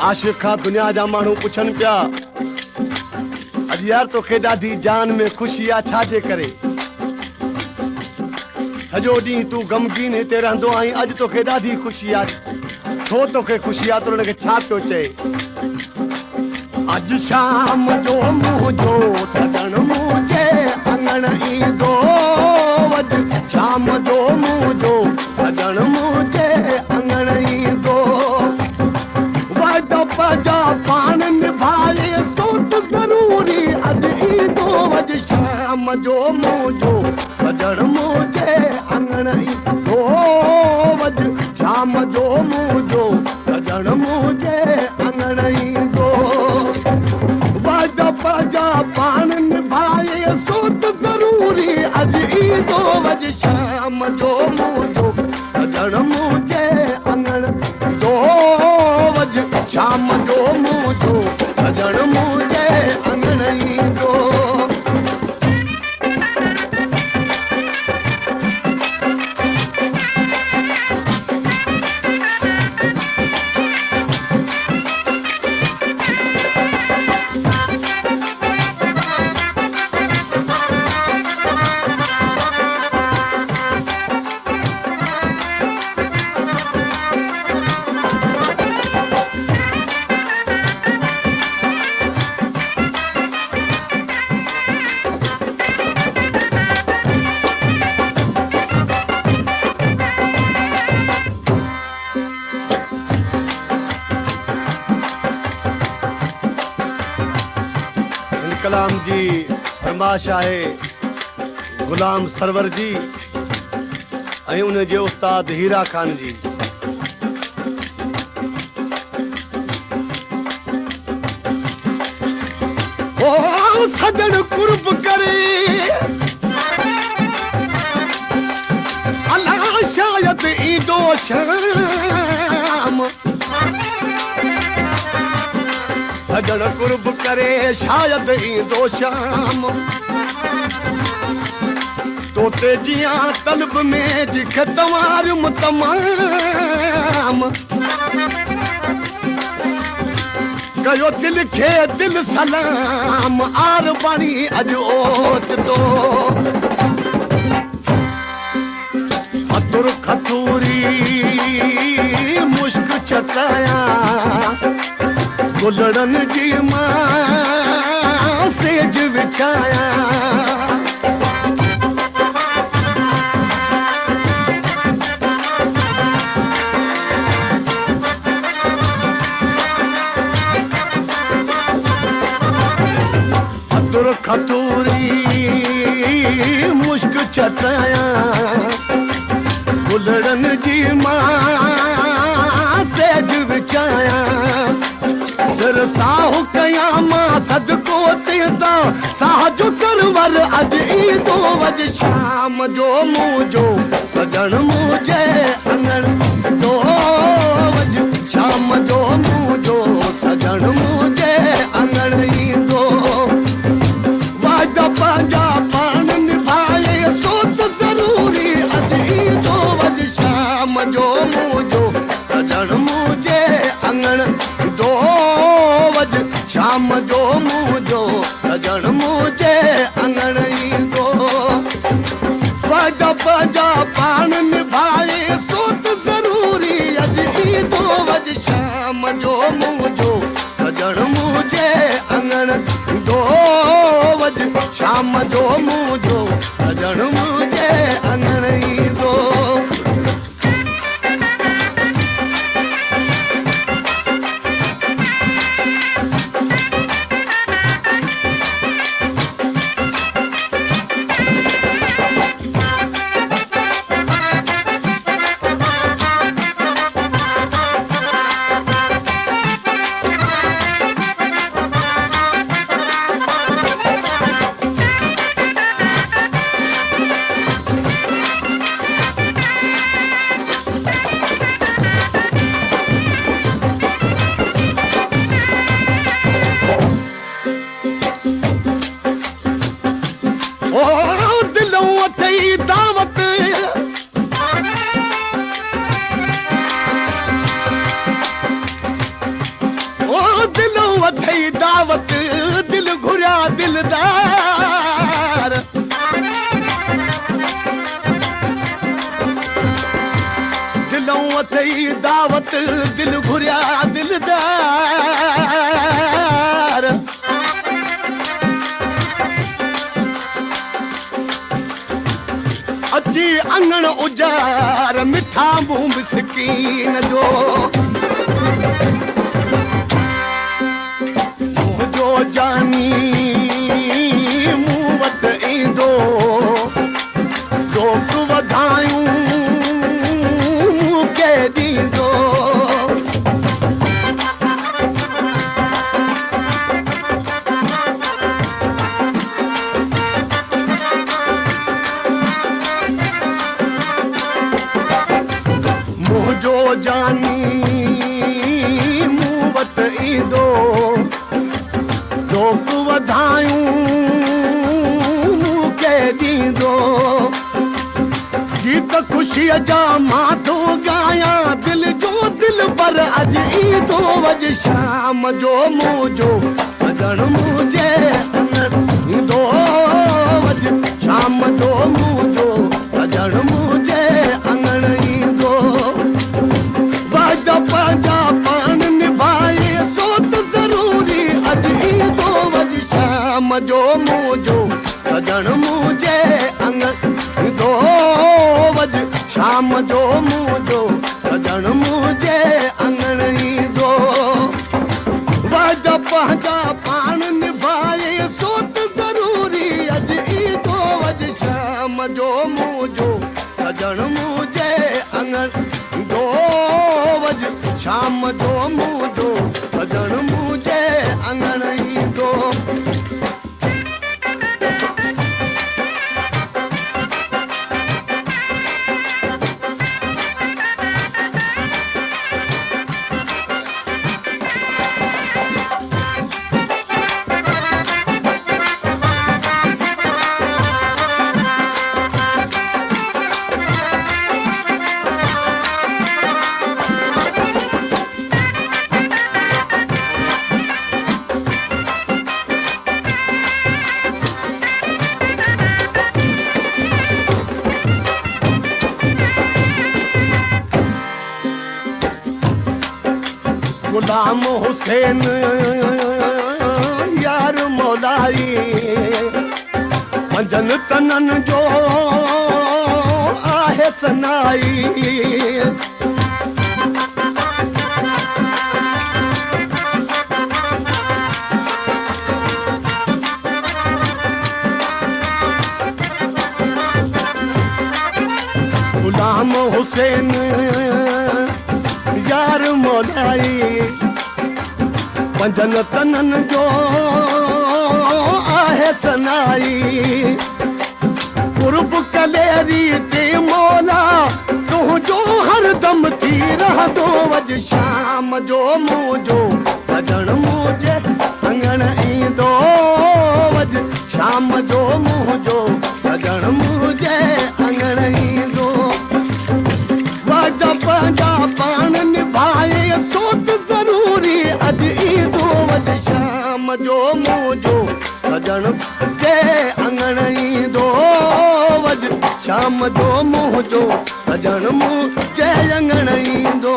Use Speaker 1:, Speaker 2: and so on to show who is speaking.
Speaker 1: आशिक़ खां दुनिया जा माण्हू पुछनि पिया अॼु यार तोखे ॾाढी जान में ख़ुशी आहे छाजे करे सॼो ॾींहुं तूं ग़मगीन हिते रहंदो आहीं अॼु तोखे ॾाढी ख़ुशी आहे छो तोखे ख़ुशी आहे त हुनखे छा पियो चए अॼु शाम जो मुंहिंजो सजण मुंहिंजे अंगण ईंदो अॼु शाम जो मुंहिंजो सजण मुंहिंजे अंगण ईंदो जा पान निभाए सोच ज़रूरी अॼु ईंदो अॼु शाम जो मुंहिंजो सजण मुंहिंजे अंगण ईंदो अॼु शाम जो मुंहिंजो सजण मुंहिंजे अंगण ईंदो जा पान निभाए सोच ज़रूरी अॼु ईंदो अॼु शाम जो मुंहिंजो सजण मुंहिंजे अंगण ईंदो अॼु शाम जो मुंहिंजो सजण मुंहिंजे अंगण ईंदो कलाम जी फरमाश आहे गुलाम सरवर जी ऐं उन जे उस्ताद हीरा खान जी ओ सजण कुर्ब करे अल्लाह शायद ईंदो शाम सजण कुर्ब करे शायद ईंदो शाम तोते जियां तलब में जिख तवारियुम तमाम कयो दिल खे दिल सलाम आर बाणी अॼु ओत तो अतुर खतूरी मुश्क चटाया गुलड़न जी मां सेज विछाया अतुर खतूरी मुश्क चटाया गुलड़न जी मां सेज विछाया साहु कया मां सदको तेता साजो सरवर अॼु ईंदो अॼु शाम जो मुंहिंजो सजण मुंहिंजे अंगण ईंदो अॼु शाम जो मुंहिंजो सजण मुंहिंजे अंगण ईंदो वादा पंहिंजा पान निभाए सोच ज़रूरी अॼु ईंदो अॼु शाम जो मुंहिंजो सजण मुंहिंजे अंगण ईंदो शाम जो मुंहिंजो सजण मुंहिंजे अंगण ईंदो पंहिंजा पान निभाए सोच ज़रूरी अॼु ईंदो अॼु शाम जो मुंहिंजो सजण मुंहिंजे अंगण ईंदो अॼु शाम जो मुंहिंजो सजण मुंहिंजे अंगण ईंदो अथई दावत दिल घुरिया दिलदार दिलों अथई दावत दिल घुरिया दिलदार अची अंगण उजार मिठा मुंह मिसकीन जो मुंहिंजो जानी मूं वटि ईंदो रोक वधायूं मूंखे ॾींदो मुंहिंजो जानी मूं वटि ईंदो रोक वधायूं मूंखे ॾींदो गीत ख़ुशीअ जा मां थो ॻायां दिलि जो दिलि पर अॼु ईंदो अॼु शाम जो मुंहिंजो सजण मुंहिंजे ईंदो अॼु शाम जो मुंहिंजो सजण मुंहिंजे अंगण ईंदो वाइदा पंहिंजा पाण निभाए सो त ज़रूरी अॼु ईंदो अॼु शाम जो मुंहिंजो सजण मुंहिंजे अंगण ईंदो अॼु शाम जो मुंहिंजो सजण मुंहिंजे अंगण ईंदो वाइदा पंहिंजा पाण निभाए सो त ज़रूरी अॼु ईंदो अॼु शाम जो मुंहिंजो सजण मुंहिंजे अंगण ईंदो अॼु शाम जो मुंहिंजो सजण मुंहिंजे अंगण ईंदो गुलाम हुसैन यार मौलाई पंजनि तननि जो आहे सनाई गुलाम हुसैन यार मौलाई पंजनि तननि जो आहे सनाई कुर्ब कलेरी ते मौला तुंहिंजो हरदम थी रहंदो अॼु शाम जो मुंहिंजो सजण मुंहिंजे अंगण ईंदो अॼु शाम जो मुंहिंजो सजण मुंहिंजे अंगण ईंदो वाइदा पंहिंजा पाण निभाए सो त ज़रूरी अॼु ईंदो अॼु शाम जो मुंहिंजो सजण जे अंगण ईंदो अॼु शाम जो मुंहिंजो सजण मुंहिंजे अंगण ईंदो